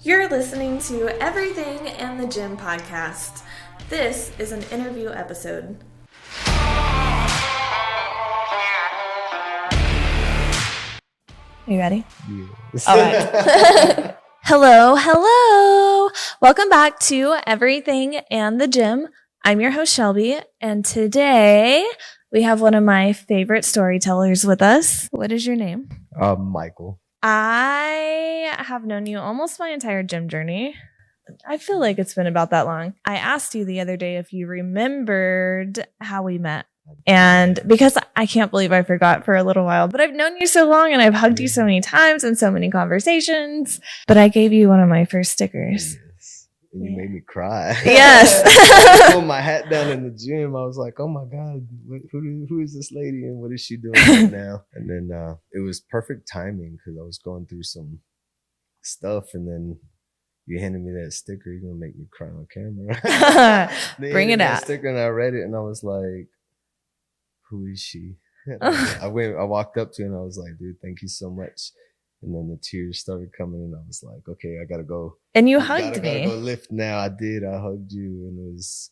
You're listening to Everything and the Gym podcast. This is an interview episode. Are you ready? Yes. All right. Hello. Welcome back to Everything and the Gym. I'm your host, Shelby, and today we have one of my favorite storytellers with us. What is your name? Michael. I have known you almost my entire gym journey. I feel like it's been about that long. I asked you the other day if you remembered how we met. And because I can't believe I forgot for a little while, but I've known you so long and I've hugged you so many times and so many conversations. But I gave you one of my first stickers. Yes. And you made me cry. Yes. I pulled my hat down in the gym. I was like, oh my God, who is this lady and what is she doing right now? And then it was perfect timing because I was going through some stuff and then you handed me that sticker. You're going to make me cry on camera. Bring it out. Sticker and I read it and I was like, who is she? I walked up to her and I was like, dude, thank you so much. And then the tears started coming and I was like, okay, I gotta go. And you hugged me. Gotta go lift now. I did. I hugged you, and it was,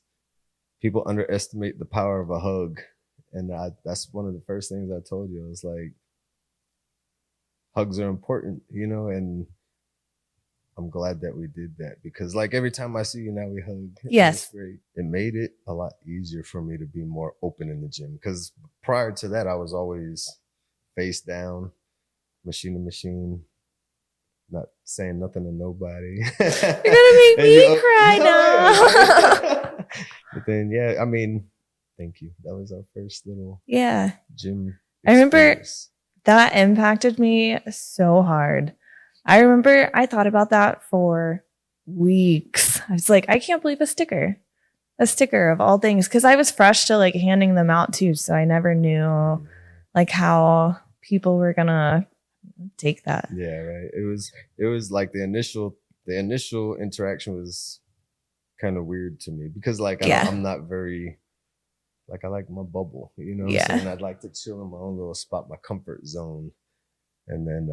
people underestimate the power of a hug. And that's one of the first things I told you. I was like, hugs are important, and I'm glad that we did that because like every time I see you now we hug. Yes. It's great. It made it a lot easier for me to be more open in the gym because prior to that I was always face down, machine to machine, not saying nothing to nobody. You're gonna make me cry now. But then yeah, I mean, thank you. That was our first little gym experience. I remember that impacted me so hard. I remember I thought about that for weeks. I was like, I can't believe a sticker of all things. Cause I was fresh to like handing them out too. So I never knew like how people were gonna take that. Yeah, right. It was like the initial interaction was kind of weird to me because like I'm not very, like I like my bubble, Yeah. And I'd like to chill in my own little spot, my comfort zone. And then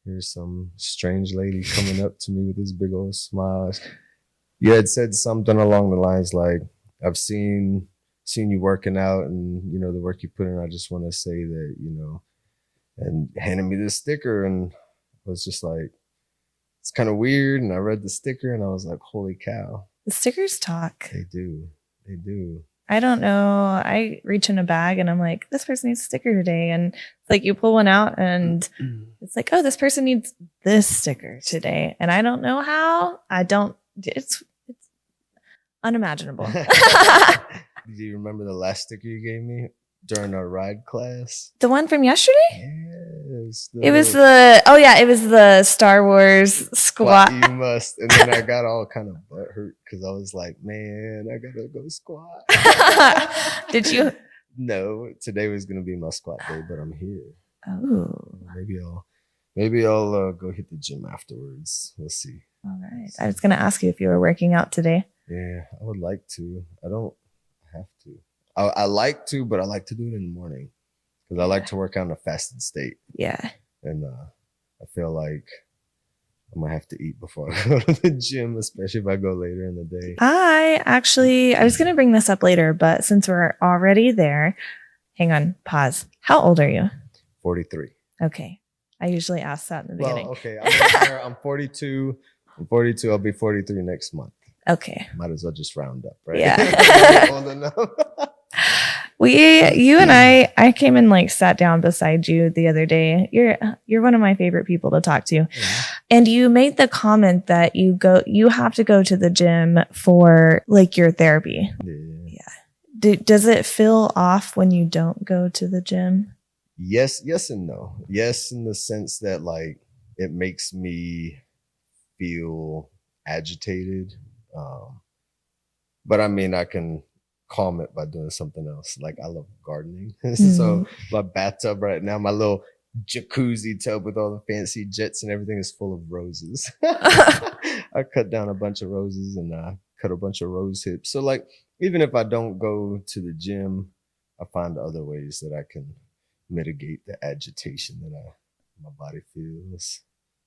here's some strange lady coming up to me with this big old smile. You had said something along the lines like, I've seen you working out and, the work you put in. I just want to say that, and handed me this sticker and I was just like, it's kind of weird. And I read the sticker and I was like, holy cow. The stickers talk. They do. I don't know. I reach in a bag and I'm like, this person needs a sticker today. And it's like you pull one out and it's like, oh, this person needs this sticker today. And I don't know how. It's unimaginable. Do you remember the last sticker you gave me during our ride class? The one from yesterday? Yes. It was the Star Wars squat. You must. And then I got all kind of butthurt because I was like, man, I gotta go squat. Did you? No, today was gonna be my squat day, but I'm here. Oh. Maybe I'll go hit the gym afterwards. We'll see. All right. I was gonna ask you if you were working out today. Yeah, I would like to. I don't have to. I like to, but I like to do it in the morning because I like to work out in a fasted state. Yeah. And I feel like I'm going to have to eat before I go to the gym, especially if I go later in the day. I was going to bring this up later, but since we're already there, hang on, pause. How old are you? 43. Okay. I usually ask that in the beginning. Okay. I'm 42. I'm 42. I'll be 43 next month. Okay. Might as well just round up, right? Yeah. Old enough. You and I came and like sat down beside you the other day. You're one of my favorite people to talk to. Yeah. And you made the comment that you have to go to the gym for like your therapy. Yeah. Does it feel off when you don't go to the gym? Yes and no. Yes, in the sense that like it makes me feel agitated. But I mean, I can calm it by doing something else. Like I love gardening. So my bathtub right now, my little jacuzzi tub with all the fancy jets and everything is full of roses. I cut down a bunch of roses and I cut a bunch of rose hips. So like, even if I don't go to the gym, I find other ways that I can mitigate the agitation that my body feels.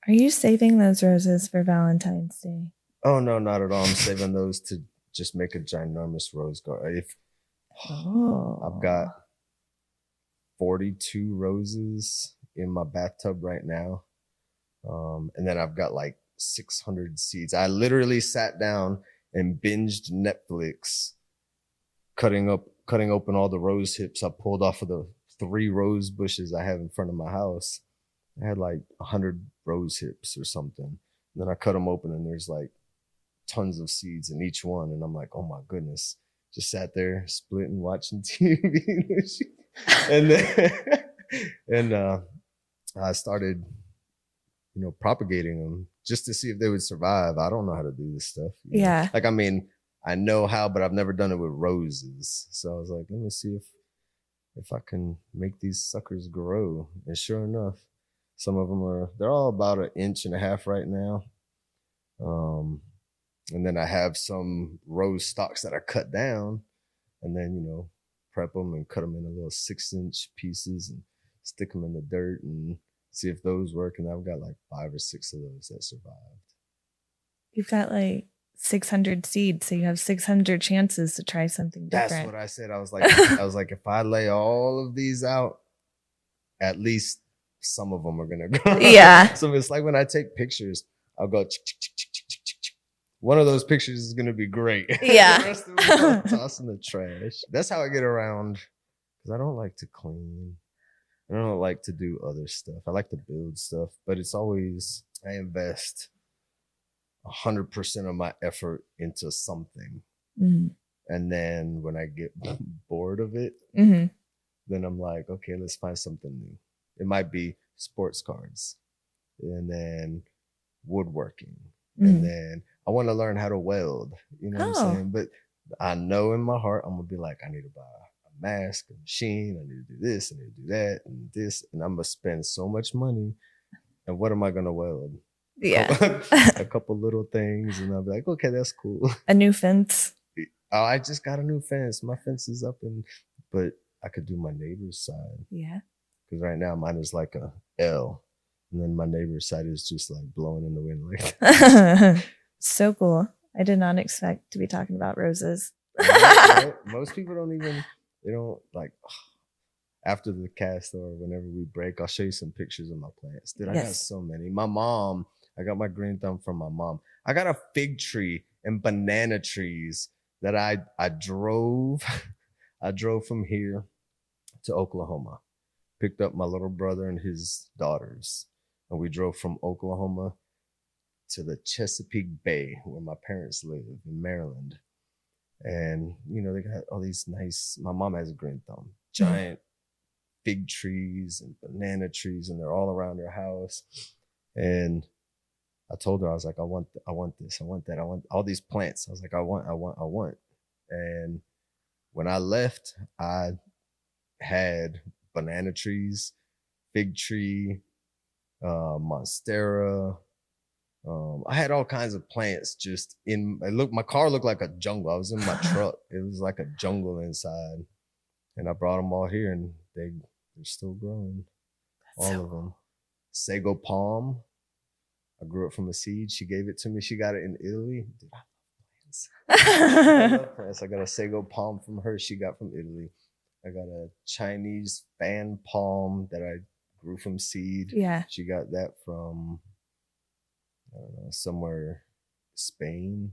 Are you saving those roses for Valentine's Day? Oh no, not at all. I'm saving those to just make a ginormous rose garden. I've got 42 roses in my bathtub right now. And then I've got like 600 seeds. I literally sat down and binged Netflix, cutting open all the rose hips I pulled off of the 3 rose bushes I have in front of my house. I had like 100 rose hips or something. And then I cut them open and there's like tons of seeds in each one. And I'm like, oh my goodness. Just sat there splitting, watching TV. and then, I started, propagating them just to see if they would survive. I don't know how to do this stuff. Yeah. Like, I mean, I know how, but I've never done it with roses. So I was like, let me see if I can make these suckers grow. And sure enough, some of them they're all about 1.5 inches right now. And then I have some rose stalks that I cut down and then, prep them and cut them into little 6-inch pieces and stick them in the dirt and see if those work. And I've got like 5 or 6 of those that survived. You've got like 600 seeds, so you have 600 chances to try something different. That's what I said. I was like, if I lay all of these out, at least some of them are gonna grow. Yeah. So it's like when I take pictures, I'll go. One of those pictures is gonna be great. Yeah. The rest of them I'll toss in the trash. That's how I get around, because I don't like to clean. I don't like to do other stuff. I like to build stuff, but it's always I invest 100% of my effort into something. Mm-hmm. And then when I get bored of it, mm-hmm. then I'm like, okay, let's find something new. It might be sports cards, and then woodworking, and then I want to learn how to weld. You know what I'm saying? But I know in my heart, I'm going to be like, I need to buy a mask, a machine. I need to do this. I need to do that and this. And I'm going to spend so much money. And what am I going to weld? Yeah. A couple little things. And I'll be like, okay, that's cool. A new fence. Oh, I just got a new fence. My fence is up, but I could do my neighbor's side. Yeah. Because right now mine is like a L. And then my neighbor's side is just like blowing in the wind like that. So cool. I did not expect to be talking about roses. Right? Most people they don't like, after the cast or whenever we break, I'll show you some pictures of my plants. Dude, I got so many. My mom, I got my green thumb from my mom. I got a fig tree and banana trees that I drove. I drove from here to Oklahoma, picked up my little brother and his daughters, and we drove from Oklahoma to the Chesapeake Bay where my parents live in Maryland. And, they got all these nice, my mom has a green thumb, giant fig trees and banana trees, and they're all around her house. And I told her, I was like, I want this, I want that, I want all these plants. I was like, I want. And when I left, I had banana trees, fig tree, monstera. I had all kinds of plants just my car looked like a jungle. I was in my truck. It was like a jungle inside. And I brought them all here and they're still growing. That's all of them. Sago palm. I grew it from a seed. She gave it to me. She got it in Italy. Dude, I love plants. I love plants. I got a sago palm from her. She got from Italy. I got a Chinese fan palm that I grew from seed. Yeah. She got that from, I don't know, somewhere Spain.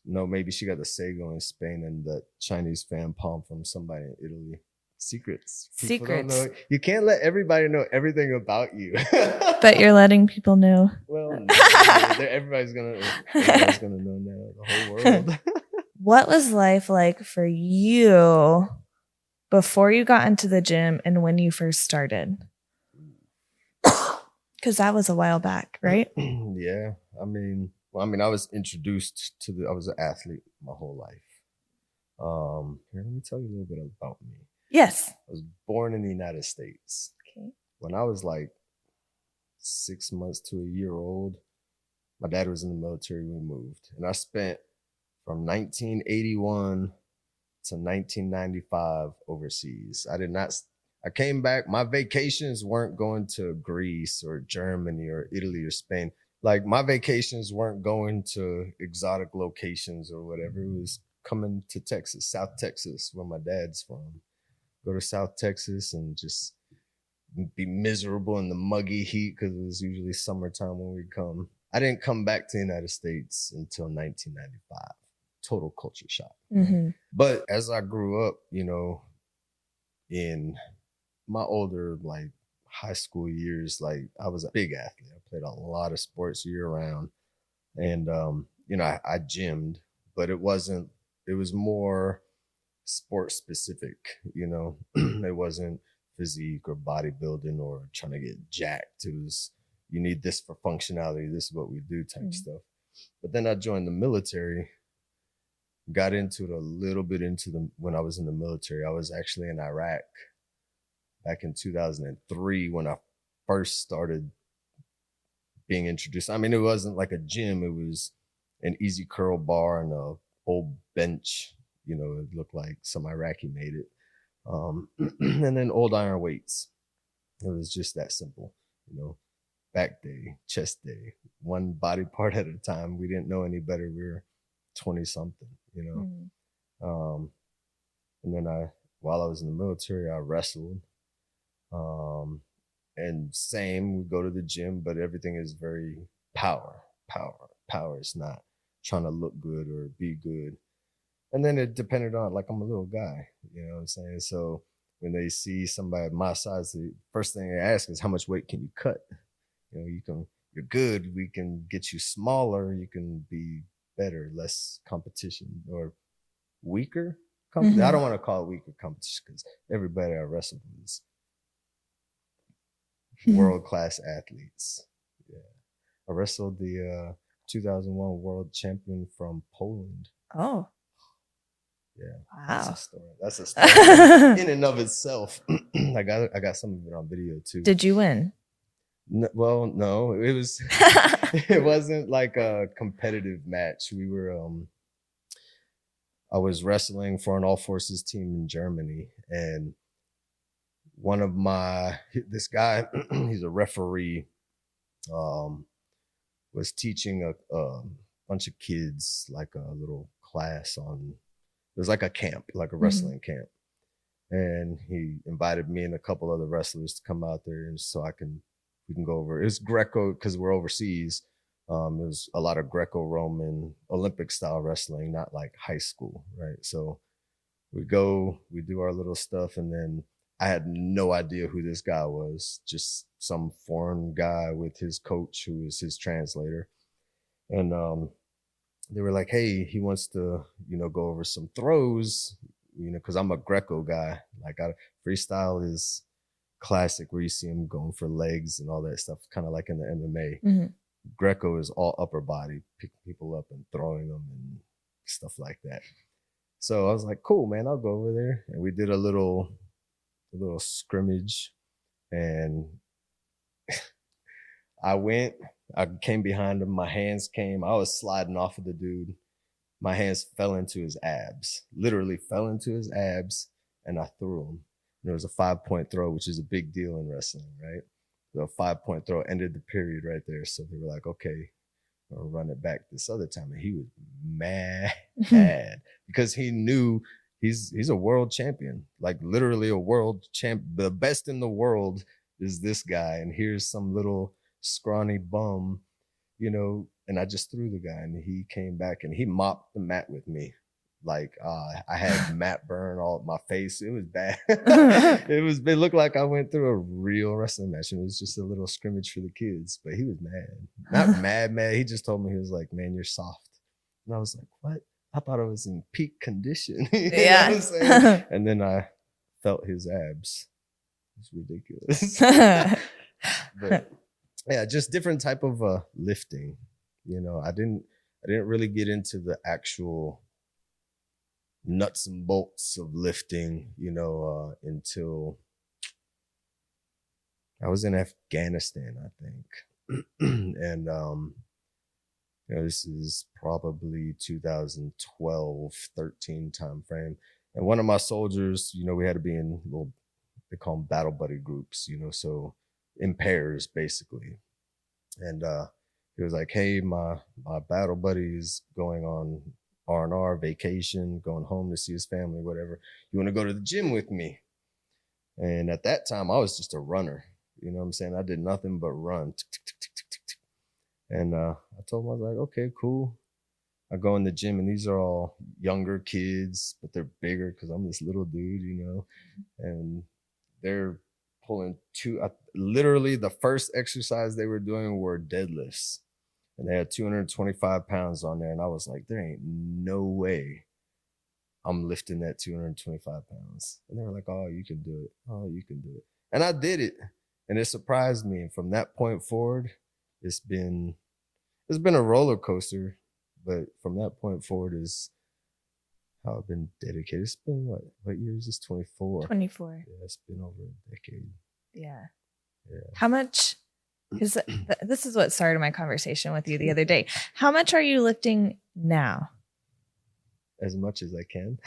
No, maybe she got the sago in Spain and the Chinese fan palm from somebody in Italy. Secrets. People don't know. You can't let everybody know everything about you. But you're letting people know. Well, no, everybody's gonna know now, the whole world. What was life like for you before you got into the gym and when you first started? Because that was a while back, right? Yeah. I mean, I was introduced to I was an athlete my whole life. Here, let me tell you a little bit about me. Yes. I was born in the United States. Okay. When I was like 6 months to a year old, my dad was in the military. We moved. And I spent from 1981 to 1995 overseas. I came back. My vacations weren't going to Greece or Germany or Italy or Spain. Like my vacations weren't going to exotic locations or whatever. It was coming to Texas, South Texas, where my dad's from. Go to South Texas and just be miserable in the muggy heat because it was usually summertime when we come. I didn't come back to the United States until 1995. Total culture shock. Mm-hmm. But as I grew up, you know, in my older, like high school years, like I was a big athlete. I played a lot of sports year round. And, you know, I gymmed, but it was more sport specific, you know, it wasn't physique or bodybuilding or trying to get jacked. It was, you need this for functionality. This is what we do type stuff. But then I joined the military, got into it a little bit when I was in the military. I was actually in Iraq back in 2003 when I first started being introduced. I mean, it wasn't like a gym. It was an easy curl bar and a old bench. You know, it looked like some Iraqi made it. And then old iron weights. It was just that simple, you know, back day, chest day, one body part at a time. We didn't know any better. We were 20 something, you know. And then while I was in the military, I wrestled. And same, we go to the gym, but everything is very power. It's not trying to look good or be good. And then it depended on, like, I'm a little guy, you know what I'm saying? So when they see somebody my size, the first thing they ask is, how much weight can you cut? You know, you're good. We can get you smaller. You can be better, less competition, or weaker competition. I don't want to call it weaker competition because everybody I wrestled with is world-class athletes. Yeah. I wrestled the 2001 world champion from Poland. Oh. Yeah. Wow. That's a story in and of itself. I got some of it on video too. Did you win? No, it was it wasn't like a competitive match. We were I was wrestling for an all forces team in Germany, and this guy, he's a referee, was teaching a bunch of kids like a little class on, it was like a camp, like a wrestling camp. And he invited me and a couple other wrestlers to come out there, and so we can go over. It was Greco because we're overseas. It was a lot of Greco-Roman Olympic style wrestling, not like high school, right? So we do our little stuff, and then I had no idea who this guy was, just some foreign guy with his coach who was his translator. And they were like, hey, he wants to, you know, go over some throws, you know, because I'm a Greco guy. Like freestyle is classic where you see him going for legs and all that stuff, kind of like in the MMA. Greco is all upper body, picking people up and throwing them and stuff like that. So I was like, cool, man, I'll go over there. And we did a little scrimmage, and I came behind him. My hands came. I was sliding off of the dude. My hands fell into his abs, literally fell into his abs, and I threw him. There was a 5-point throw, which is a big deal in wrestling, right? The 5-point throw ended the period right there. So they were like, okay, I'll run it back this other time. And he was mad because he knew he's a world champion, like literally a world champ. The best in the world is this guy. And here's some little scrawny bum, you know, and I just threw the guy, and he came back and he mopped the mat with me. Like I had mat burn all up my face. It was bad. It looked like I went through a real wrestling match. It was just a little scrimmage for the kids, but he was mad. Not mad. He just told me, he was like, man, you're soft. And I was like, what? I thought I was in peak condition. Yeah. Know what I'm saying? And then I felt his abs. It's ridiculous. But yeah, just different type of lifting. You know, I didn't really get into the actual nuts and bolts of lifting, you know, until I was in Afghanistan, I think. And you know, this is probably 2012, 13 time frame. And one of my soldiers, you know, we had to be in little they call them battle buddy groups, so in pairs basically. And he was like, hey, my battle buddy is going on R&R vacation, going home to see his family, whatever. You want to go to the gym with me? And at that time, I was just a runner. You know what I'm saying? I did nothing but run. And I told him, I was like, okay, cool. I go in the gym, and these are all younger kids, but they're bigger because I'm this little dude, and they're pulling literally the first exercise they were doing were deadlifts, and they had 225 pounds on there. And I was like, there ain't no way I'm lifting that 225 pounds. And they were like, oh, you can do it. Oh, you can do it. And I did it. And it surprised me. And from that point forward, it's been a roller coaster. But from that point forward is how I've been dedicated. It's been what year is this? 24. 24. Yeah, it's been over a decade. Yeah. Yeah. How much? Because this is what started my conversation with you the other day. How much are you lifting now? As much as I can.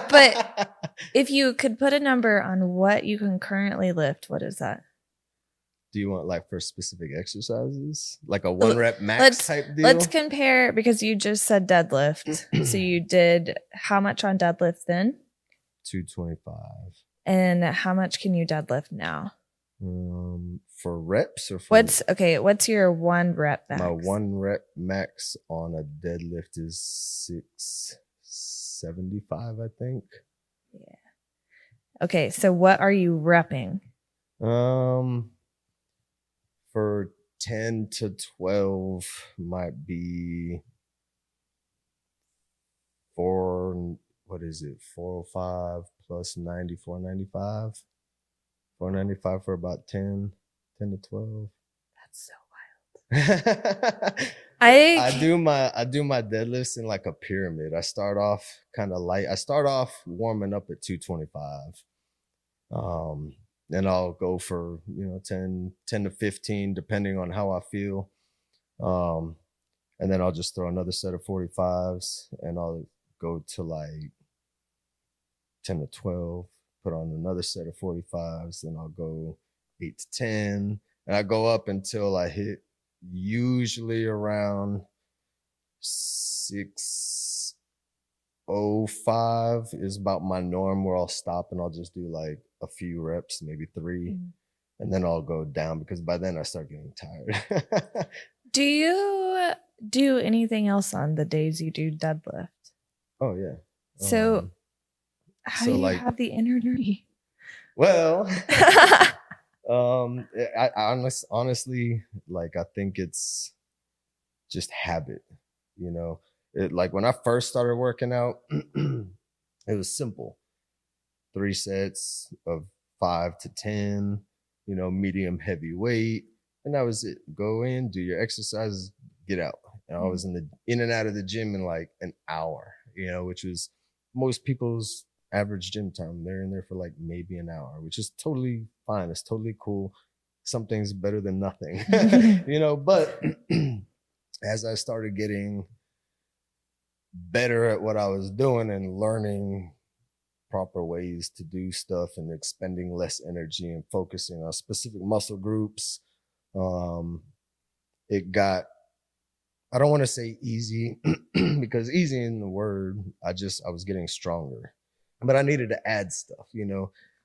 But if you could put a number on what you can currently lift, what is that? Do you want like for specific exercises? Like a 1 rep max type deal? Let's compare, because you just said deadlift. So you did how much on deadlift then? 225. And how much can you deadlift now? For reps or for what's your 1 rep max? My 1 rep max on a deadlift is 675, I think. Yeah. Okay, so what are you repping? For 10 to 12 might be 405 plus 90, 495. 495 for about 10 to 12. That's so wild. I do my deadlifts in like a pyramid. I start off kind of light. I start off warming up at 225. Then I'll go for 10 to 15 depending on how I feel. And then I'll just throw another set of 45s, and I'll go to like 10 to 12, put on another set of 45s, then I'll go 8 to 10, and I go up until I hit usually around 605 is about my norm, where I'll stop and I'll just do like a few reps, maybe 3, and then I'll go down because by then I start getting tired. Do you do anything else on the days you do deadlift? Oh yeah. So how do you have the energy? Well, I honestly, like, I think it's just habit, like when I first started working out, it was simple. 3 sets of 5 to 10, medium heavy weight. And that was it. Go in, do your exercises, get out. And I was in and out of the gym in like an hour, which was most people's average gym time. They're in there for like maybe an hour, which is totally fine. It's totally cool. Something's better than nothing, but as I started getting better at what I was doing and learning proper ways to do stuff and expending less energy and focusing on specific muscle groups, it got, I don't want to say easy because easy in the word, I was getting stronger, but I needed to add stuff,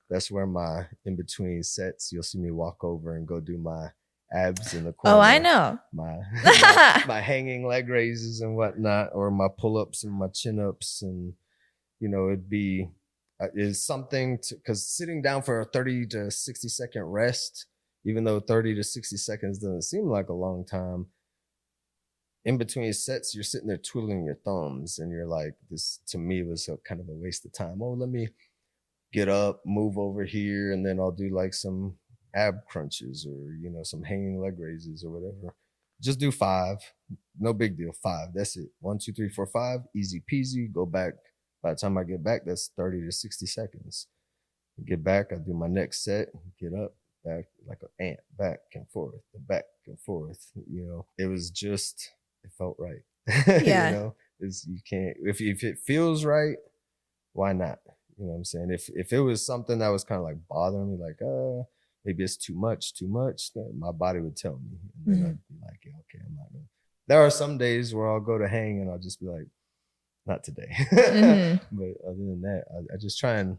that's where my in between sets, you'll see me walk over and go do my abs in the corner. Oh, I know. My hanging leg raises and whatnot, or my pull-ups and my chin-ups. And, it'd be, is something to, because sitting down for a 30 to 60 second rest, even though 30 to 60 seconds doesn't seem like a long time, in between sets, you're sitting there twiddling your thumbs, and you're like, this to me was kind of a waste of time. Oh, let me get up, move over here, and then I'll do like some ab crunches or, some hanging leg raises or whatever. Just do 5. No big deal. 5. That's it. 1, 2, 3, 4, 5. Easy peasy. Go back. By the time I get back, that's 30 to 60 seconds. Get back. I do my next set. Get up, back like an ant, back and forth, it was just, it felt right. Yeah. You can't, if it feels right, why not? You know what I'm saying? If it was something that was kind of like bothering me, like, maybe it's too much, then my body would tell me. And then I'd be like, yeah, okay, I'm not gonna. There are some days where I'll go to hang and I'll just be like, not today. But other than that, I just try and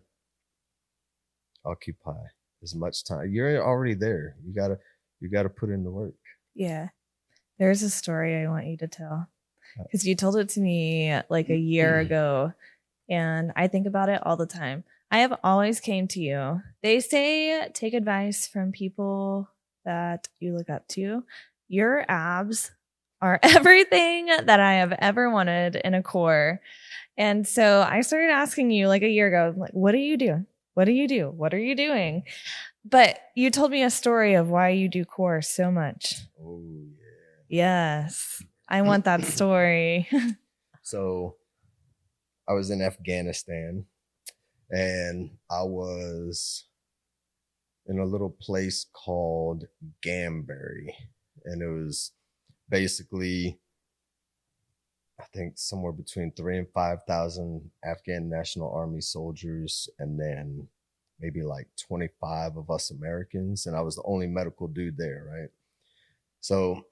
occupy as much time. You're already there. You gotta put in the work. Yeah. There's a story I want you to tell, because you told it to me like a year ago, and I think about it all the time. I have always came to you. They say take advice from people that you look up to. Your abs are everything that I have ever wanted in a core. And so I started asking you like a year ago, like, what do you do? What do you do? What are you doing? But you told me a story of why you do core so much. Oh, yeah. Yes. I want that story. So I was in Afghanistan and I was in a little place called Gambury. And it was basically, I think, somewhere between 3,000 and 5,000 Afghan National Army soldiers, and then maybe like 25 of us Americans. And I was the only medical dude there, right? So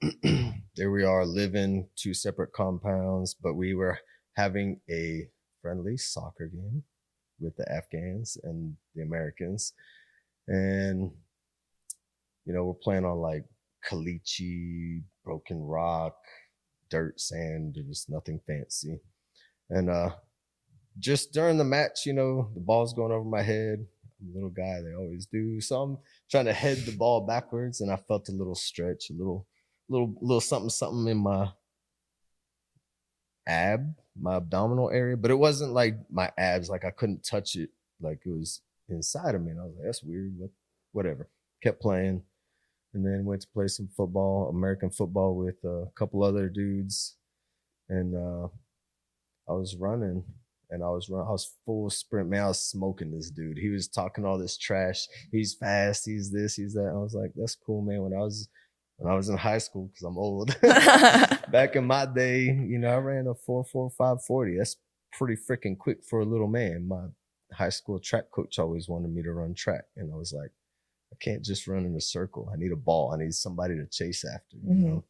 there we are, living 2 separate compounds, but we were having a friendly soccer game with the Afghans and the Americans. And, you know, we're playing on like caliche, broken rock, dirt, sand. There was nothing fancy. And just during the match, you know, the ball's going over my head. I'm a little guy, they always do. So I'm trying to head the ball backwards, and I felt a little stretch, a little something in my abdominal area, but it wasn't like my abs, like I couldn't touch it, like it was inside of me. And I was like, that's weird, but whatever. Kept playing, and then went to play some football, American football, with a couple other dudes. And I was running, and I was full sprint. Man, I was smoking this dude. He was talking all this trash. He's fast. He's this. He's that. I was like, that's cool, man. When I was in high school, because I'm old. Back in my day, you know, I ran a 4.45 40. That's pretty freaking quick for a little man. My high school track coach always wanted me to run track, and I was like, I can't just run in a circle. I need a ball. I need somebody to chase after, you know.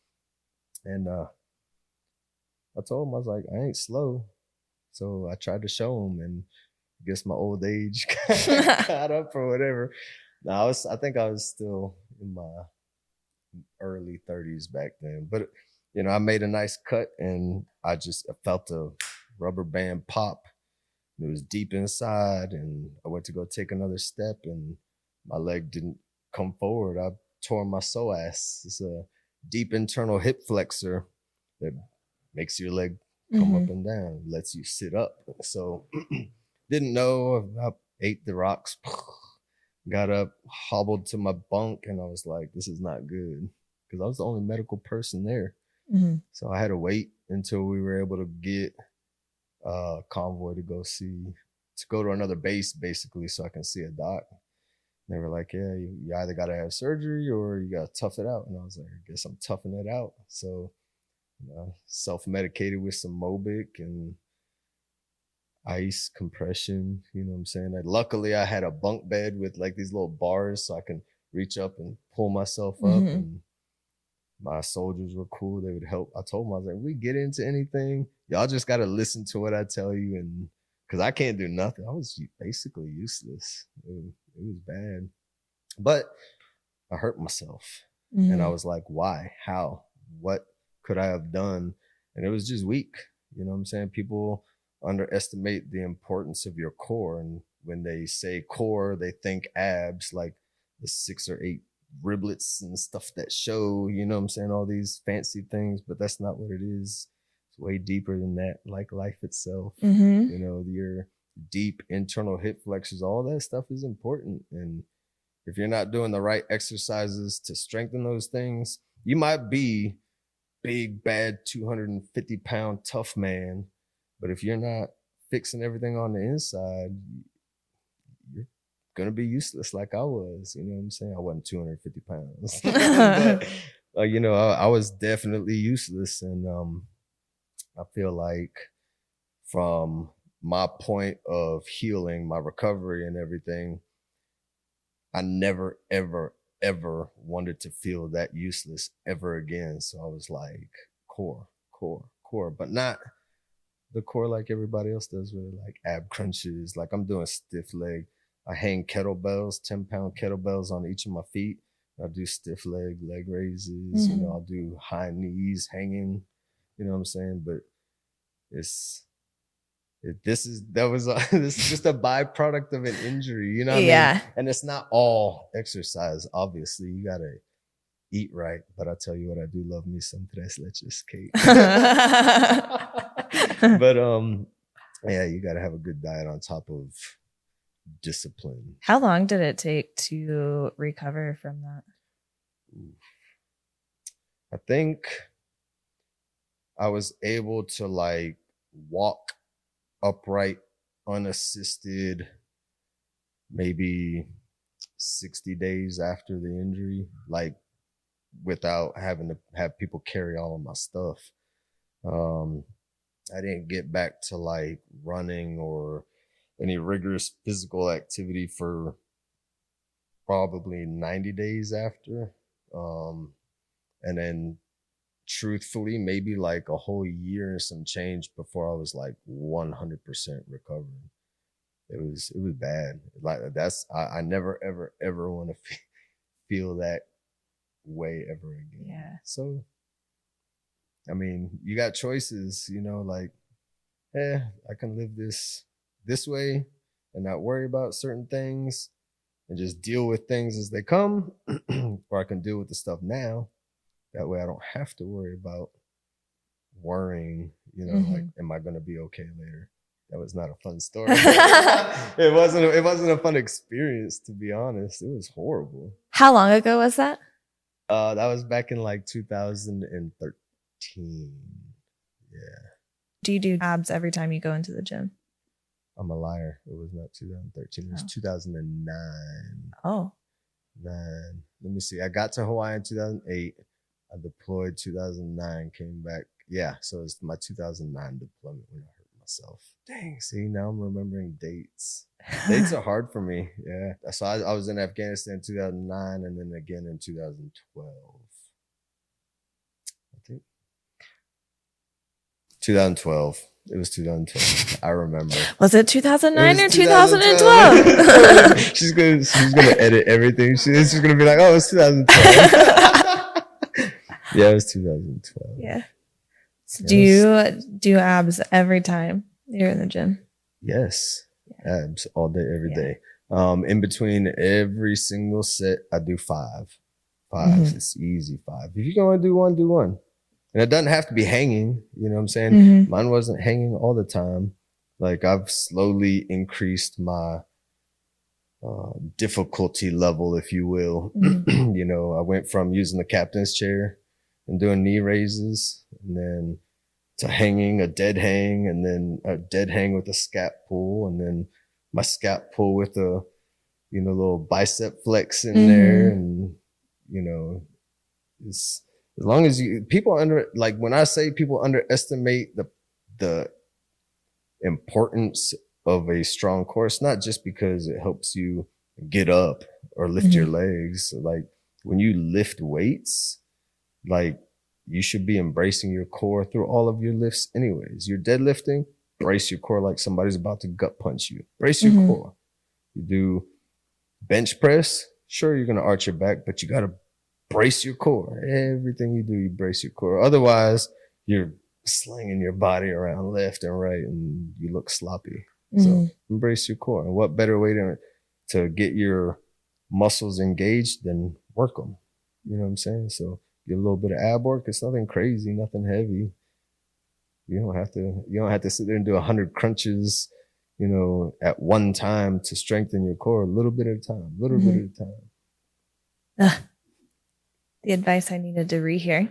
And I told him, I was like, I ain't slow. So I tried to show him, and I guess my old age caught up or whatever. No, I think I was still in my early 30s back then. But, you know, I made a nice cut, and I felt a rubber band pop. It was deep inside, and I went to go take another step, and my leg didn't come forward. I tore my psoas. It's a deep internal hip flexor that makes your leg come up and down, lets you sit up. So didn't know. I ate the rocks, got up, hobbled to my bunk, and I was like, this is not good, because I was the only medical person there. So I had to wait until we were able to get a convoy to go to another base, basically, so I can see a doc. They were like, yeah, you either got to have surgery or you got to tough it out. And I was like, I guess I'm toughing it out. So self-medicated with some Mobic and ice compression, you know what I'm saying? Luckily, I had a bunk bed with like these little bars so I can reach up and pull myself up. And my soldiers were cool. They would help. I told them, I was like, we get into anything, y'all just got to listen to what I tell you. And because I can't do nothing. I was basically useless. It was bad. But I hurt myself. And I was like, why? How? What could I have done? And it was just weak. You know what I'm saying? People underestimate the importance of your core. And when they say core, they think abs, like the 6 or 8 riblets and stuff that show, you know what I'm saying, all these fancy things. But that's not what it is. It's way deeper than that, like life itself. You know, your deep internal hip flexors, all that stuff is important. And if you're not doing the right exercises to strengthen those things, you might be big, bad, 250-pound tough man, but if you're not fixing everything on the inside, you're gonna be useless, like I was. You know what I'm saying? I wasn't 250 pounds, but you know, I was definitely useless. And I feel like from my point of healing, my recovery and everything, I never, ever, ever wanted to feel that useless ever again. So I was like, core, but not the core like everybody else does with like ab crunches. Like I'm doing stiff leg. I hang kettlebells, 10-pound kettlebells on each of my feet. I do stiff leg raises. You know, I'll do high knees hanging. You know what I'm saying? But this is just a byproduct of an injury. You know what I mean? And it's not all exercise. Obviously, you gotta eat right. But I tell you what, I do love me some tres leches cake. But yeah, you gotta have a good diet on top of discipline. How long did it take to recover from that? I think I was able to like walk upright, unassisted, maybe 60 days after the injury, like without having to have people carry all of my stuff. I didn't get back to like running or any rigorous physical activity for probably 90 days after. And then truthfully, maybe like a whole year and some change before I was like 100% recovering. It was bad. Like I never, ever want to feel that way ever again. Yeah. So, I mean, you got choices, you know, like, I can live this way and not worry about certain things and just deal with things as they come, or I can deal with the stuff now. That way I don't have to worry about worrying, you know, like, am I going to be okay later? That was not a fun story. It wasn't a fun experience, to be honest. It was horrible. How long ago was that? That was back in like 2013. Yeah. Do you do abs every time you go into the gym? I'm a liar. It was not 2013. It was 2009. Oh. Let me see. I got to Hawaii in 2008. I deployed 2009, came back. Yeah, so it's my 2009 deployment when I hurt myself. Dang, see, now I'm remembering dates. Dates are hard for me. Yeah. So I was in Afghanistan in 2009 and then again in 2012. I think 2012. It was 2012. I remember. Was it 2009 or 2012? She's gonna edit everything. She's gonna be like, oh, it's 2012. Yeah, it was 2012. Yeah. So do you do abs every time you're in the gym? Yes. Abs all day, every day. In between every single set, I do five. It's easy 5. If you're going to do one, do one. And it doesn't have to be hanging. You know what I'm saying? Mine wasn't hanging all the time. Like I've slowly increased my difficulty level, if you will. You know, I went from using the captain's chair and doing knee raises, and then to hanging, a dead hang, and then a dead hang with a scap pull, and then my scap pull with a, you know, little bicep flex in there. And, you know, it's, as long as when I say people underestimate the importance of a strong core, it's not just because it helps you get up or lift your legs. Like when you lift weights, like you should be embracing your core through all of your lifts anyways. You're deadlifting, brace your core like somebody's about to gut punch you. Brace your core. You do bench press, sure, you're going to arch your back, but you got to brace your core. Everything you do, you brace your core. Otherwise, you're slinging your body around left and right and you look sloppy. So embrace your core. And what better way to get your muscles engaged than work them? You know what I'm saying? So get a little bit of ab work. It's nothing crazy, nothing heavy. You don't have to sit there and do 100 crunches, you know, at one time to strengthen your core. A little bit at a time, bit at a time. The advice I needed to rehear.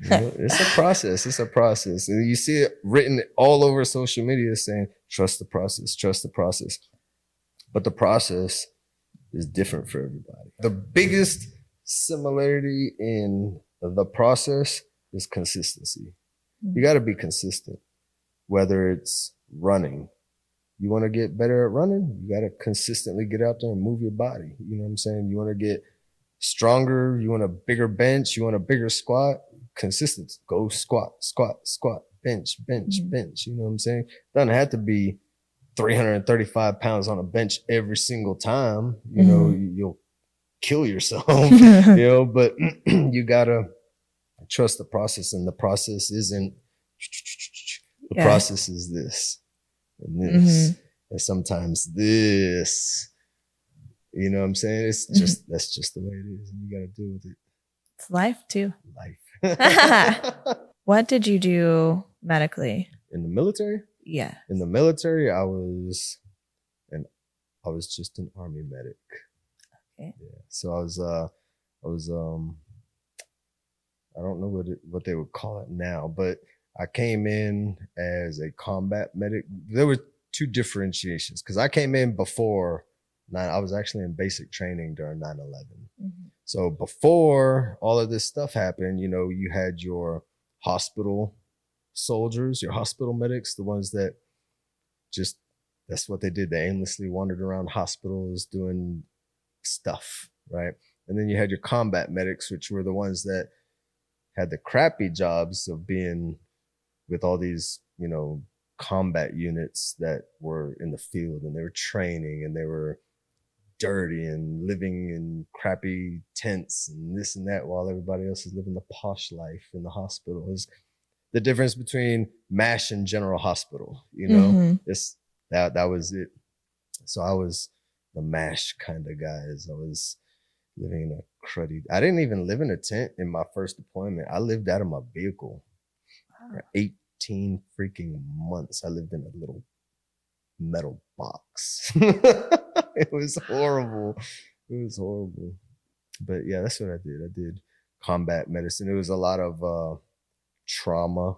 You know, it's a process. It's a process. And you see it written all over social media saying, trust the process, trust the process. But the process is different for everybody. The biggest similarity in the process is consistency. You got to be consistent, whether it's running. You want to get better at running? You got to consistently get out there and move your body. You know what I'm saying? You want to get stronger. You want a bigger bench. You want a bigger squat. Consistent. Go squat, squat, squat, bench, bench, bench. You know what I'm saying? Doesn't have to be 335 pounds on a bench every single time. You know, you'll kill yourself, you know, but you got to trust the process. And the process isn't, the process is this and this. And sometimes this, you know what I'm saying? It's just, that's just the way it is. And you got to deal with it. It's life too. Life. What did you do medically? In the military? Yeah. In the military, I was just an Army medic. Okay. Yeah. So I was I don't know what they would call it now, but I came in as a combat medic. There were two differentiations because I came in before I was actually in basic training during 9/11. So before all of this stuff happened, you know, you had your hospital soldiers, your hospital medics, the ones that just, that's what they did. They aimlessly wandered around hospitals doing stuff, right? And then you had your combat medics, which were the ones that had the crappy jobs of being with all these, you know, combat units that were in the field and they were training and they were dirty and living in crappy tents and this and that while everybody else is living the posh life in the hospital. Is the difference between MASH and General Hospital, you know? It's that was it. So I was the MASH kind of guys. I was living in a cruddy, I didn't even live in a tent in my first deployment. I lived out of my vehicle. For 18 freaking months. I lived in a little metal box. It was horrible. It was horrible. But yeah, that's what I did. I did combat medicine. It was a lot of trauma,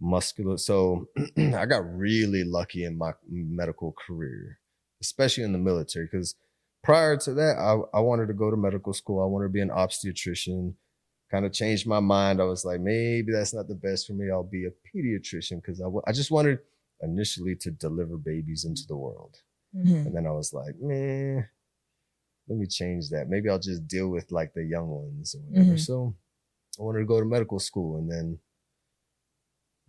muscular. So I got really lucky in my medical career, especially in the military, because prior to that, I wanted to go to medical school. I wanted to be an obstetrician. Kind of changed my mind. I was like, maybe that's not the best for me. I'll be a pediatrician because I just wanted initially to deliver babies into the world. And then I was like, man, let me change that. Maybe I'll just deal with like the young ones or whatever. So I wanted to go to medical school and then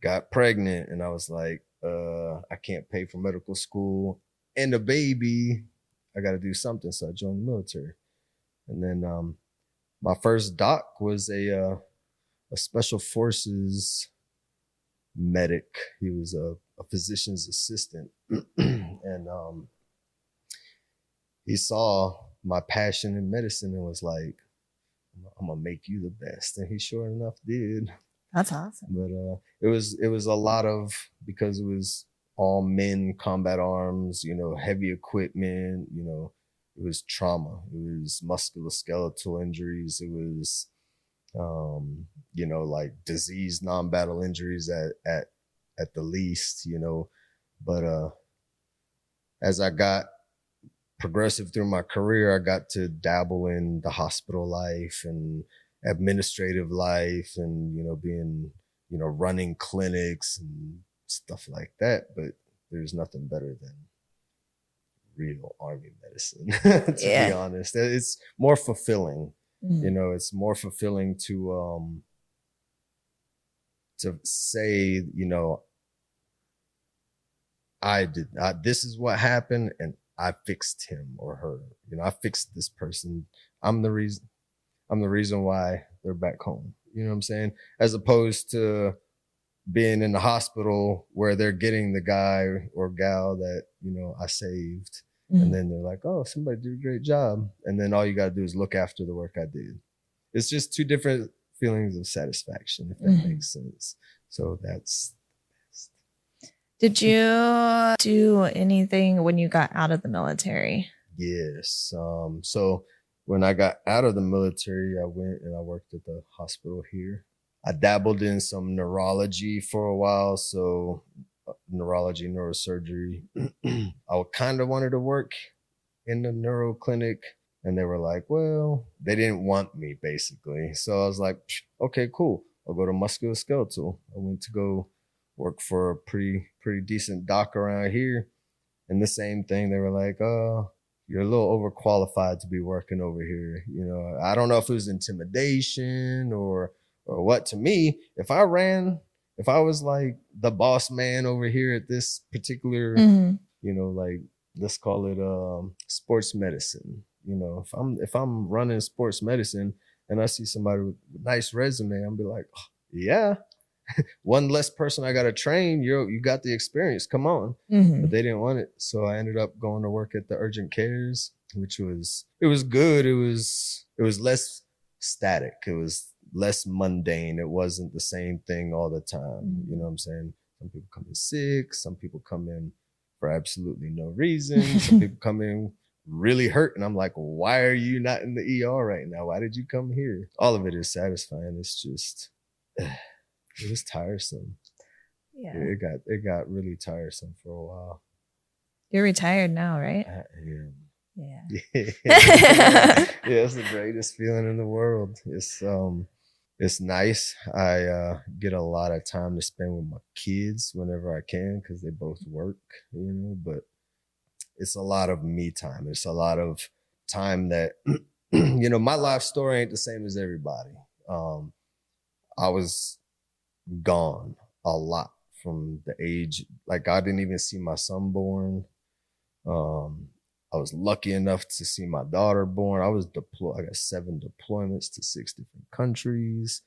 got pregnant. And I was like, I can't pay for medical school and a baby. I got to do something. So I joined the military. And then my first doc was a special forces medic. He was a physician's assistant. And he saw my passion in medicine and was like, I'm gonna make you the best. And he sure enough did. That's awesome. But it was a lot of, because it was all men, combat arms, you know, heavy equipment, you know, it was trauma. It was musculoskeletal injuries. It was, you know, like disease, non-battle injuries at the least, you know. But as I got progressive through my career, I got to dabble in the hospital life and administrative life and, you know, being, you know, running clinics and stuff like that. But there's nothing better than real Army medicine, to be honest. It's more fulfilling. You know, it's more fulfilling to say, you know, this is what happened and I fixed him or her. You know, I fixed this person. I'm the reason why they're back home. You know what I'm saying? As opposed to being in the hospital where they're getting the guy or gal that, you know, I saved. And then they're like, oh, somebody did a great job. And then all you got to do is look after the work I did. It's just two different feelings of satisfaction, if that makes sense. So that's. Did you do anything when you got out of the military? Yes. So when I got out of the military, I went and I worked at the hospital here. I dabbled in some neurology for a while. So neurology, neurosurgery. I kind of wanted to work in the neuro clinic. And they were like, well, they didn't want me basically. So I was like, okay, cool. I'll go to musculoskeletal. I went to go work for a pretty decent doc around here. And the same thing, they were like, oh, you're a little overqualified to be working over here. You know, I don't know if it was intimidation or what. To me, if I was like the boss man over here at this particular, you know, like, let's call it sports medicine. You know, if I'm running sports medicine and I see somebody with a nice resume, I'm be like, oh, yeah, one less person I got to train. You got the experience. Come on. But they didn't want it. So I ended up going to work at the urgent cares, which was good. It was less static. It was less mundane. It wasn't the same thing all the time. You know what I'm saying? Some people come in sick. Some people come in for absolutely no reason. Some people come in really hurt. And I'm like, why are you not in the ER right now? Why did you come here? All of it is satisfying. It's just, it was tiresome. Yeah. It got really tiresome for a while. You're retired now, right? I am. Yeah. Yeah, it's the greatest feeling in the world. It's nice. I get a lot of time to spend with my kids whenever I can because they both work, you know, but it's a lot of me time. It's a lot of time that, you know, my life story ain't the same as everybody. I was gone a lot from the age, like I didn't even see my son born. I was lucky enough to see my daughter born. I was deployed. I got 7 deployments to 6 different countries.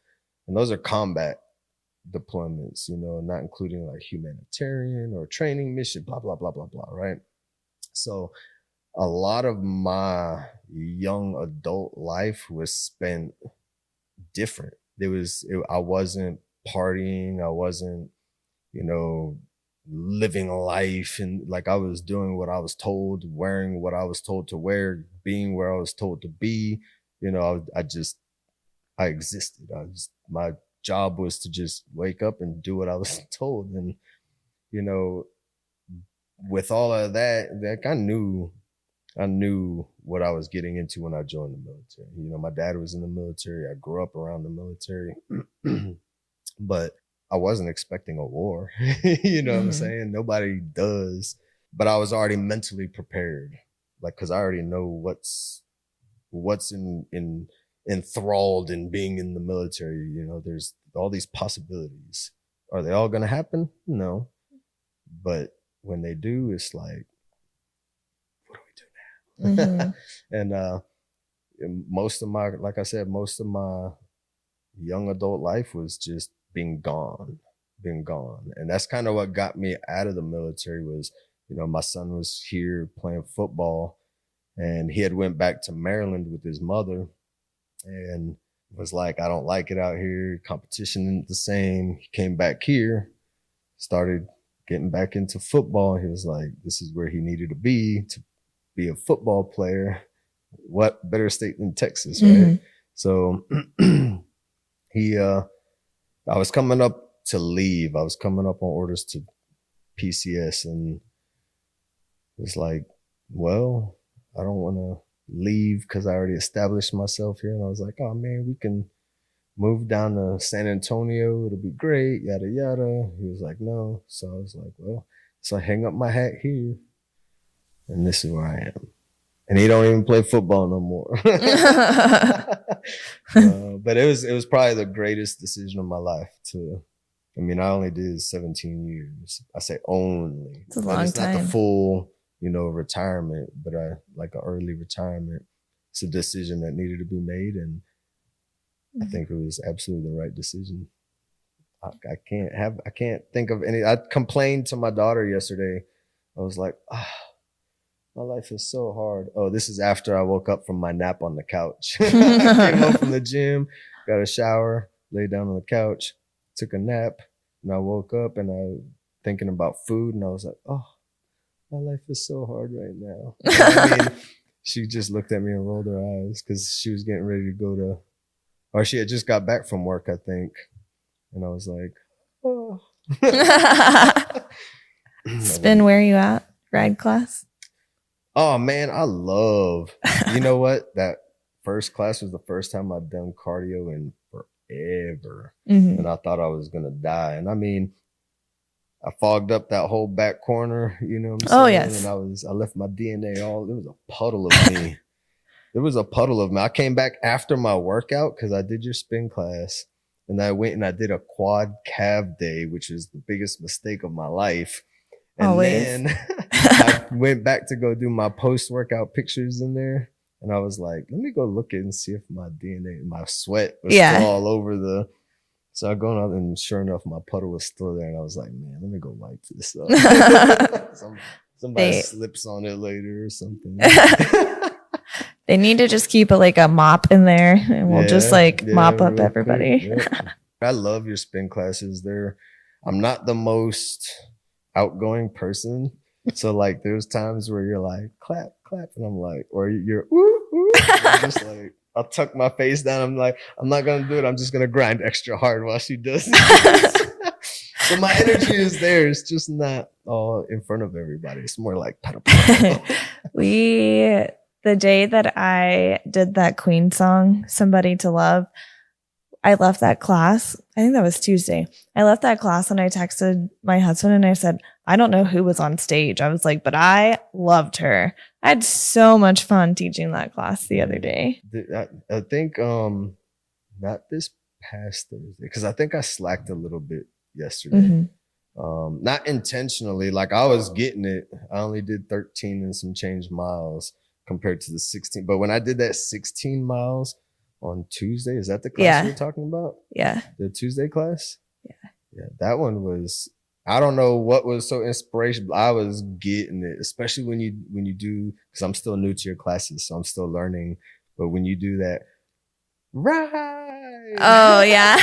And those are combat deployments, you know, not including like humanitarian or training mission, blah, blah, blah, blah, blah, right? So a lot of my young adult life was spent different. I wasn't partying. I wasn't, you know, living life, and like I was doing what I was told, wearing what I was told to wear, being where I was told to be. You know, I existed. My job was to just wake up and do what I was told. And, you know, with all of that, like I knew what I was getting into when I joined the military. You know, my dad was in the military. I grew up around the military, but I wasn't expecting a war. You know what I'm saying? Nobody does. But I was already mentally prepared, like, because I already know what's enthralled in being in the military. You know, there's all these possibilities. Are they all going to happen? No. But when they do, it's like, what do we do now? And most of my young adult life was just being gone. And that's kind of what got me out of the military was, you know, my son was here playing football and he had went back to Maryland with his mother and was like, I don't like it out here. Competition isn't the same. He came back here, started getting back into football. He was like, this is where he needed to be a football player. What better state than Texas, right? So I was coming up to leave. I was coming up on orders to PCS and it was like, well, I don't want to leave because I already established myself here. And I was like, oh man, we can move down to San Antonio. It'll be great, yada, yada. He was like, no. So I was like, well, so I hang up my hat here and this is where I am. And he don't even play football no more. But it was probably the greatest decision of my life I only did 17 years. I say only. It's a long time. It's not the full, you know, retirement, but like an early retirement. It's a decision that needed to be made. And I think it was absolutely the right decision. I can't think of any. I complained to my daughter yesterday. I was like, my life is so hard. Oh, this is after I woke up from my nap on the couch. I came home from the gym, got a shower, laid down on the couch, took a nap, and I woke up and I was thinking about food and I was like, oh, my life is so hard right now. She just looked at me and rolled her eyes because she was getting ready to go or she had just got back from work, I think. And I was like, oh. Spin, where are you at? Ride class? Oh man, I love, you know what? That first class was the first time I'd done cardio in forever. And I thought I was going to die. And I fogged up that whole back corner, you know what I'm saying? Oh, yes. And I left my DNA all, there was a puddle of me. There was a puddle of me. I came back after my workout because I did your spin class. And I went and I did a quad calf day, which is the biggest mistake of my life. And Always. then I went back to go do my post-workout pictures in there. And I was like, let me go look at and see if my DNA, my sweat was still all over the. So I go out and sure enough, my puddle was still there. And I was like, man, let me go wipe this up. Somebody slips on it later or something. They need to just keep like a mop in there and we'll just mop up everybody. I love your spin classes. I'm not the most outgoing person. So like there's times where you're like, clap, clap. And I'm like, or you're, ooh, ooh. I'm just like, I'll tuck my face down. I'm like, I'm not going to do it. I'm just going to grind extra hard while she does it. So my energy is there. It's just not all in front of everybody. It's more like, the day that I did that Queen song, Somebody to Love, I left that class. I think that was Tuesday. I left that class and I texted my husband and I said, I don't know who was on stage. I was like, but I loved her. I had so much fun teaching that class the other day. I think not this past Thursday, because I think I slacked a little bit yesterday. Not intentionally. Like I was getting it. I only did 13 and some change miles compared to the 16. But when I did that 16 miles on Tuesday, is that the class you're talking about? Yeah. The Tuesday class? Yeah. Yeah. That one was, I don't know what was so inspirational. I was getting it, especially when you do, because I'm still new to your classes, so I'm still learning. But when you do that, right? Oh yeah.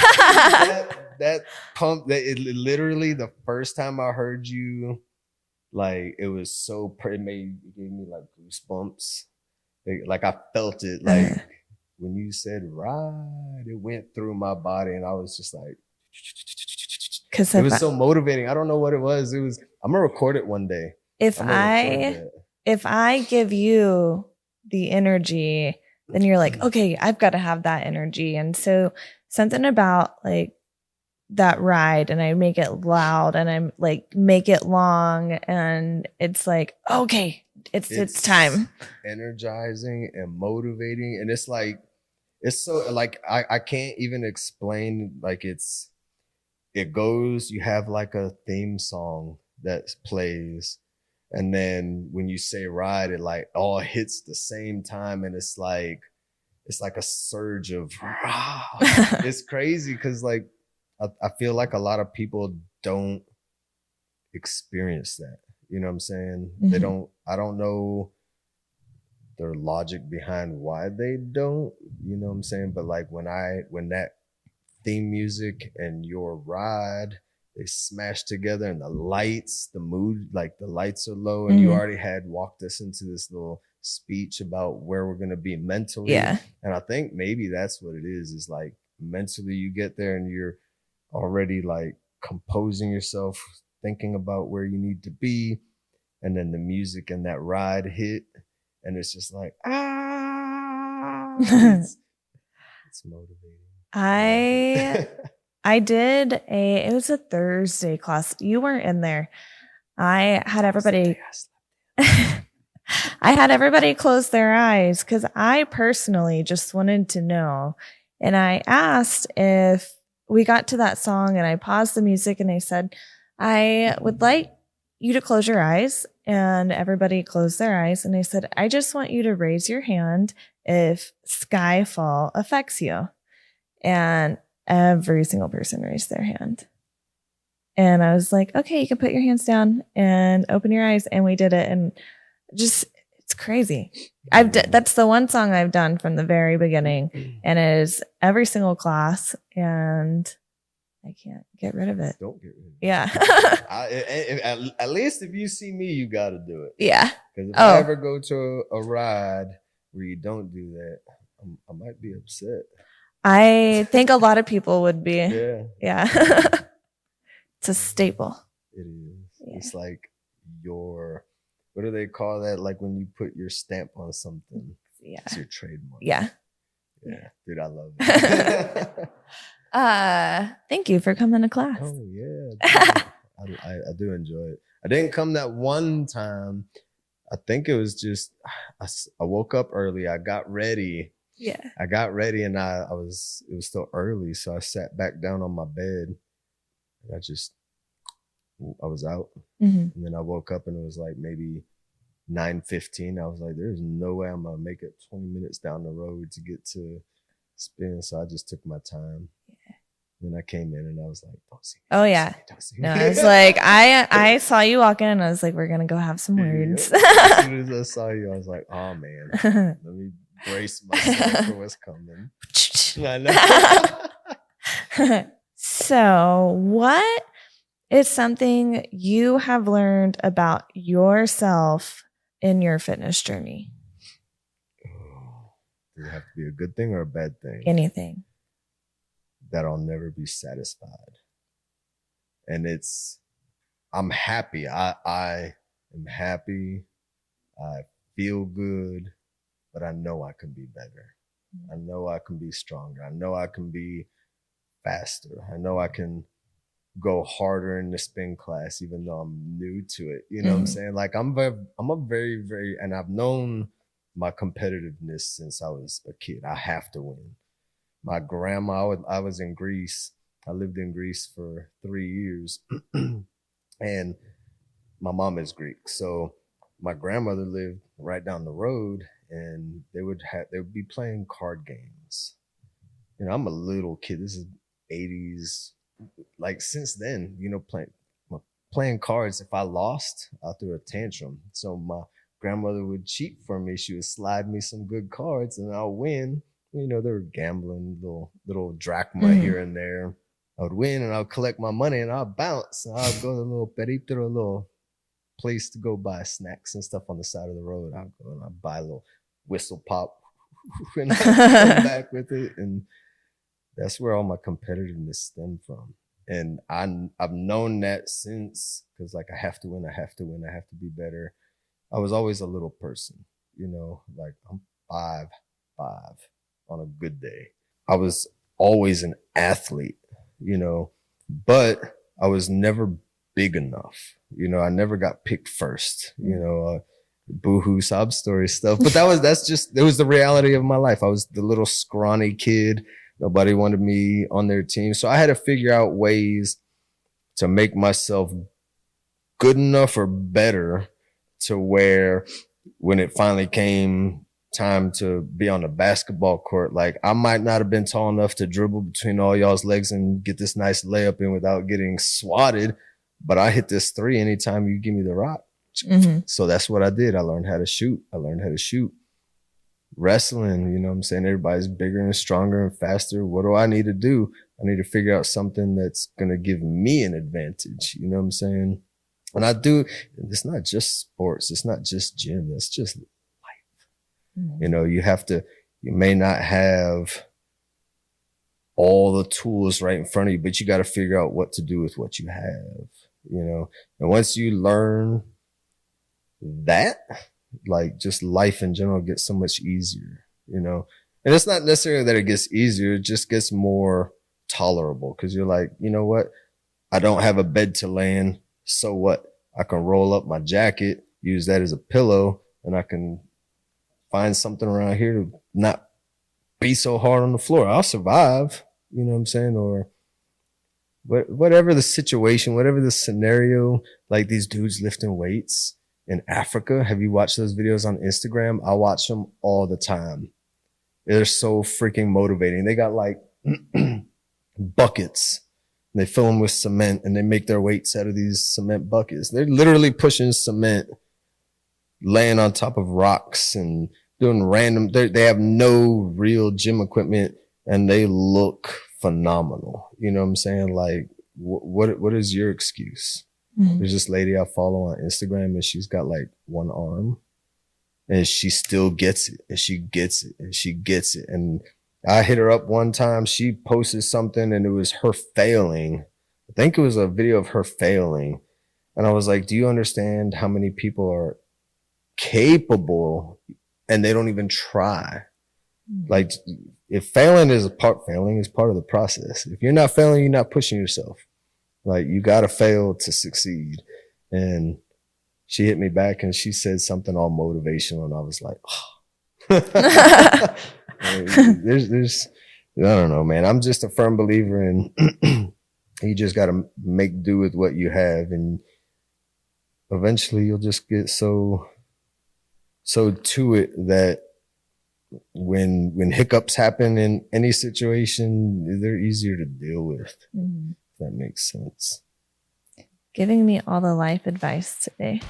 that pump. That it literally the first time I heard you, like it was so pretty. It gave me like goosebumps. Like I felt it. Like when you said "right," it went through my body, and I was just like. Because it was so motivating. I don't know what it was. I'm gonna record it one day. If I give you the energy, then you're like, okay, I've got to have that energy. And so something about like that ride, and I make it loud and I'm like make it long, and it's like, okay, it's time. Energizing and motivating, and it's so like I can't even explain. Like it goes, you have like a theme song that plays, and then when you say ride, it like all hits the same time, and it's like a surge of it's crazy because like I feel like a lot of people don't experience that, you know what I'm saying? They don't. I don't know their logic behind why they don't, you know what I'm saying? But like when that theme music and your ride, they smash together, and the lights, the mood, like the lights are low, and you already had walked us into this little speech about where we're going to be mentally. Yeah. And I think maybe that's what it is like mentally you get there and you're already like composing yourself, thinking about where you need to be. And then the music and that ride hit, and it's just like, it's motivating. I did it was a Thursday class. You weren't in there. I had everybody close their eyes because I personally just wanted to know. And I asked if we got to that song, and I paused the music and I said, I would like you to close your eyes, and everybody closed their eyes. And I said, I just want you to raise your hand if Skyfall affects you. And every single person raised their hand. And I was like, okay, you can put your hands down and open your eyes. And we did it. And just, it's crazy. That's the one song I've done from the very beginning, and it is every single class, and I can't get rid of it. Don't get rid of it. Yeah. At least if you see me, you got to do it. Yeah. Because if I ever go to a ride where you don't do that, I might be upset. I think a lot of people would be. Yeah. It's a staple. It is. Yeah. It's like what do they call that? Like when you put your stamp on something. Yeah. It's your trademark. Yeah. Yeah. Dude, I love it. Thank you for coming to class. Oh yeah. I do enjoy it. I didn't come that one time. I think it was just I woke up early. I got ready. Yeah. I got ready and it was still early, so I sat back down on my bed and I was out. Mm-hmm. And then I woke up and it was like maybe 9:15. I was like, there's no way I'm gonna make it 20 minutes down the road to get to spin. So I just took my time. Yeah. Then I came in and I was like, don't see me. Oh yeah. Don't see me. No, I was like, I saw you walk in and I was like, we're gonna go have some words. As soon as I saw you, I was like, oh man, let me brace myself for what's coming. I know. So what is something you have learned about yourself in your fitness journey? Does it have to be a good thing or a bad thing? Anything. That I'll never be satisfied. And I'm happy. I am happy. I feel good, but I know I can be better. I know I can be stronger. I know I can be faster. I know I can go harder in the spin class, even though I'm new to it. You know what I'm saying? Like I'm a very, very, and I've known my competitiveness since I was a kid. I have to win. My grandma, I was in Greece. I lived in Greece for 3 years and my mom is Greek. So my grandmother lived right down the road and they would be playing card games. You know, I'm a little kid. This is 80s. Like since then, you know, playing cards, if I lost, I threw a tantrum. So my grandmother would cheat for me. She would slide me some good cards and I'll win. You know, they were gambling, little drachma here and there. I would win and I'll collect my money and I'll bounce. And I'll go to a little perito, a little place to go buy snacks and stuff on the side of the road. I'll go and I'll buy a little whistle pop and I'll come back with it. And that's where all my competitiveness stemmed from. And I've known that since, because like I have to win, I have to win, I have to be better. I was always a little person, you know, like I'm 5'5" on a good day. I was always an athlete, you know, but I was never big enough. You know, I never got picked first, you know, boohoo sob story stuff. But it was the reality of my life. I was the little scrawny kid. Nobody wanted me on their team. So I had to figure out ways to make myself good enough or better to where when it finally came time to be on the basketball court, like I might not have been tall enough to dribble between all y'all's legs and get this nice layup in without getting swatted, but I hit this three anytime you give me the rock. So that's what I did. I learned how to shoot. Wrestling, you know what I'm saying? Everybody's bigger and stronger and faster. What do I need to do? I need to figure out something that's going to give me an advantage. You know what I'm saying? And I do. It's not just sports. It's not just gym. It's just life. You know, you may not have all the tools right in front of you, but you got to figure out what to do with what you have, you know? And once you learn that, like just life in general gets so much easier, you know? And it's not necessarily that it gets easier. It just gets more tolerable because you're like, you know what? I don't have a bed to lay in. So what? I can roll up my jacket, use that as a pillow, and I can find something around here to not be so hard on the floor. I'll survive, you know what I'm saying? Or whatever the situation, whatever the scenario, like these dudes lifting weights in Africa. Have you watched those videos on Instagram? I watch them all the time. They're so freaking motivating. They got like buckets. They fill them with cement and they make their weights out of these cement buckets. They're literally pushing cement, laying on top of rocks and doing random. They have no real gym equipment and they look phenomenal. You know what I'm saying? Like, what is your excuse? There's this lady I follow on Instagram and she's got like one arm and she still gets it and she gets it and she gets it. And I hit her up one time. She posted something and it was her failing. I think it was a video of her failing. And I was like, do you understand how many people are capable and they don't even try? Like if failing is part of the process. If you're not failing, you're not pushing yourself. Like, you got to fail to succeed. And she hit me back and she said something all motivational. And I was like, oh. there's, I don't know, man. I'm just a firm believer in you just got to make do with what you have. And eventually you'll just get so to it that when hiccups happen in any situation, they're easier to deal with. Mm-hmm. If that makes sense. Giving me all the life advice today.